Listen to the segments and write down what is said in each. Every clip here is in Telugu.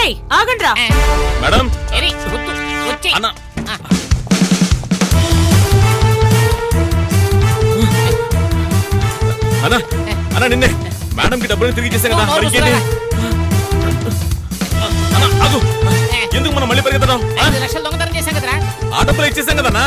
రేయ్ ఆగండ్రా. మేడం అన్న అన్నా అన్నా నిన్నే మేడం కి డబ్బులు తిరిగి చేశాం కదా మరి ఇంకేంటి? అన్నా ఆగు, ఎందుకు మనం మళ్ళీ పరిగెత్తడం? 5 లక్షలు దొంగతనం చేశాం కదరా. ఆ డబ్బులు ఇచ్చేసాం కదన్నా.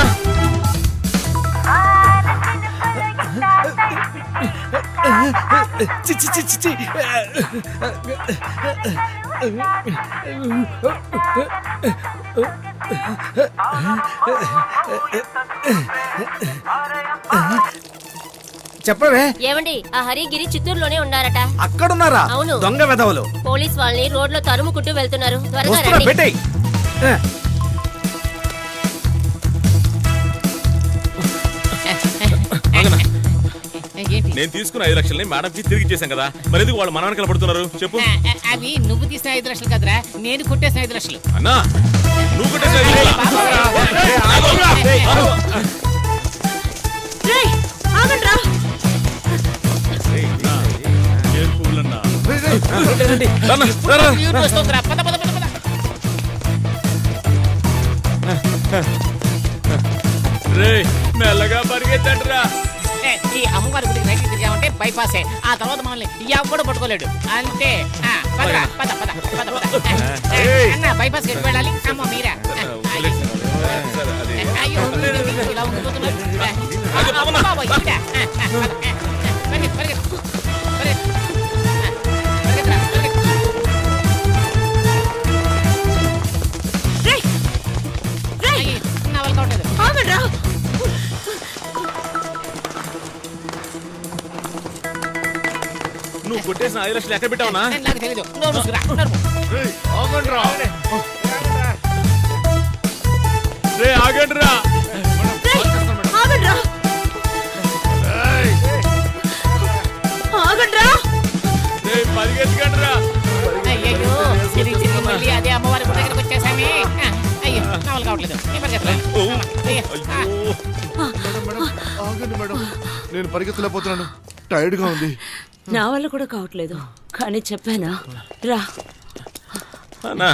చెప్పవే. ఏమండి ఆ హరిగిరి చిత్తూరులోనే ఉన్నారట. అక్కడున్నారా? అవును. దొంగ వెధవలు పోలీస్ వాళ్ళని రోడ్ లో తరుముకుంటూ వెళ్తున్నారు. త్వరగా వస్తున్నా, రండి. పెట్టేయ్. ఏంటి నేను తీసుకున్న 5 లక్షల్ని మేడం కి తిరిగి ఇచ్చేసాం కదా, మరి ఎందుకు వాళ్ళు మనవని కనపడుతున్నారు చెప్పు? అవి నువ్వు తీసిన 5 లక్షలు కదరా, నేను కొట్టేసిన 5 లక్షలు. అన్నా నువ్వు కొట్టేసిన 5 లక్షలా? రేయ్ ఆగండ్రా. అన్నా, రా, రా. ప్యూర్ వస్తుందిరా. పద పద పద పద. రేయ్ మెల్లగా పరిగెత్తండిరా. ఈ అమ్మవారి గుడికి రైట్ తిరిగామంటే బైపాసే. ఆ తర్వాత మనల్ని ఎవడు పట్టుకోలేడు. అంతే. పదరా, పద పద పద పద. అన్న బైపాస్ ఎటు వెళ్ళాలి? అమ్మ మీరా? అయ్యో ఇలా ఉండిపోతున్నారు. బాబోయ్, ఇదా? పరిగెత్తు, పరిగెత్తు, పరిగెత్తు. పరిగెత్తురా, పరిగెత్తు. రేయ్ రేయ్ అయ్యి, నా వల్ల కావట్లేదు. ఆగండ్రా. నువ్వు కొట్టేసిన 5 లక్షలు ఎక్కడ పెట్టావునా? నాకు తెలీదు. నోరు మూసుకురా, నోరు మూసు. రే ఆగండిరా. రేయ్ ఆగండ్రా. ఆగండ్రా. రే పరిగెత్తకండిరా. అయ్యయ్యో, తిరిగి తిరిగి మళ్ళీ అదే అమ్మవారి గుడి దగ్గరకు వచ్చేసామి. అయ్యో, నా వల్ల కావట్లేదు. నేను పరిగెత్తరా. అయ్యో. ఆగండి మేడం, నేను పరిగెత్తలేకపోతున్నాను, టైర్డ్ గా ఉంది. నా వల్ల కూడా కావట్లేదు కానీ చెప్పానా. రా. అన్నా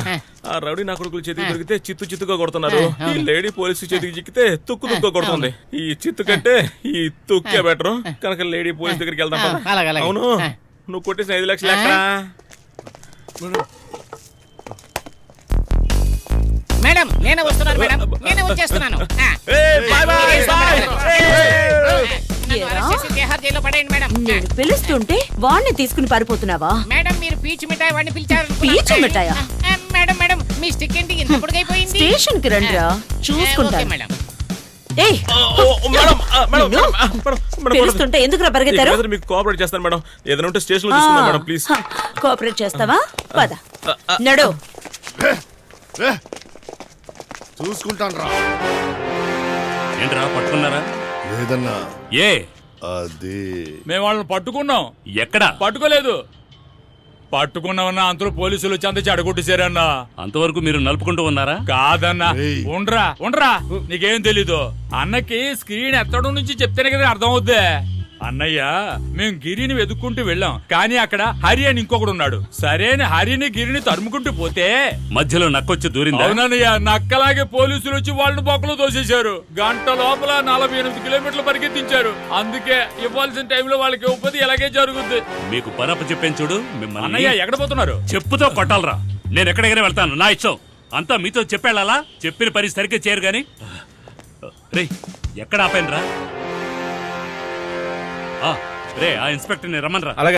ఆ రౌడీ నా కొడుకులు చేతికి దొరికితే చిత్తు చిత్తుగా కొడుతున్నారు. ఈ లేడీ పోలీసు చేతికి చిక్కితే తుక్కు తుక్కు కొడుతుంది. ఈ చిత్తు కంటే ఈ తుక్కే బెటర్ కనుక లేడీ పోలీస్ దగ్గరికి వెళ్దాం పద. అలాగే, అలాగే. అవును నువ్వు కొట్టేసిన 5 లక్షలు ఎక్కడా? మేడం నేనే వస్తున్నాను మేడం, నేనే వచ్చేస్తున్నాను. ఏయ్, bye bye, bye. నన్ను అరెస్ట్ చేసి తిహార్ జైల్లో పడేయండి మేడం. నేను పిలుస్తుంటే వాణ్ణి తీసుకుని పారిపోతున్నావా? మేడం మీరు పీచు మిఠాయి వాడిని పిలిచారు. పీచు మిఠాయా? మేడం మేడం మీ స్టిక్ ఏంటి ఇంత పొడుగైపోయింది? స్టేషన్ కి రండిరా ఓకే చూసుకుంటాను. మేడం. ఏయ్ మేడం, మేడం, నిన్ను? మేడం, మేడం, పిలుస్తుంటే ఎందుకురా పరిగెత్తారు? ఈ brother మీకు కోఆపరేట్ చేస్తాను మేడం. ఏదైనా ఉంటే స్టేషన్ లో చూసుకుందాం మేడం ప్లీజ్. కోఆపరేట్ చేస్తావా? పద నడు. చూసుకుంటాను రా. ఏంట్రా పట్టుకున్నారా? లేదన్నా, ఏ అది మేము వాళ్ళని పట్టుకున్నాం. ఎక్కడా? పట్టుకోలేదు. పట్టుకున్నామన్నా అంతలో పోలీసులు వచ్చి అంత చెడగొట్టేశారన్నా. అంతవరకు మీరు నలుపుకుంటూ ఉన్నారా? కాదన్నా, ఏయ్. ఉండరా నీకేం తెలీదు. అన్నకి స్క్రీన్ ఎత్తడం నుంచి చెప్తేనే కదా అర్థం అవుద్ది. అన్నయ్య మేము గిరిని వెతుక్కుంటూ వెళ్ళాం, కానీ అక్కడ హరి అని ఇంకొకడు ఉన్నాడు. సరేని హరిని గిరిని తరుముకుంటూ పోతే మధ్యలో నక్కొచ్చి దూరిందా? అవునన్నయ్య, నక్కలాగే పోలీసులు వచ్చి వాళ్ళని బొక్కలు తోసేశారు. గంట లోపల 48 కిలోమీటర్లు పరిగెత్తించారు. అందుకే ఇవ్వాల్సిన టైంలో వాళ్ళకి ఇవ్వకపోతే ఎలాగే జరుగుద్ది. మీకు పరప చెప్పాను చూడు మిమ్మల్ని. అన్నయ్య ఎక్కడ పోతున్నారు? చెప్పుతో కొట్టాలరా. నేను ఎక్కడికైనా వెళ్తాను, నా ఇష్టం. అంతా మీతో చెప్పేళ్ళాలా? చెప్పిన పని సరిగ్గా చేయరు గాని. రే ఎక్కడ ఆపానురా? రే ఆ ఇన్స్పెక్టర్ ని రమ్మనరా. అలాగే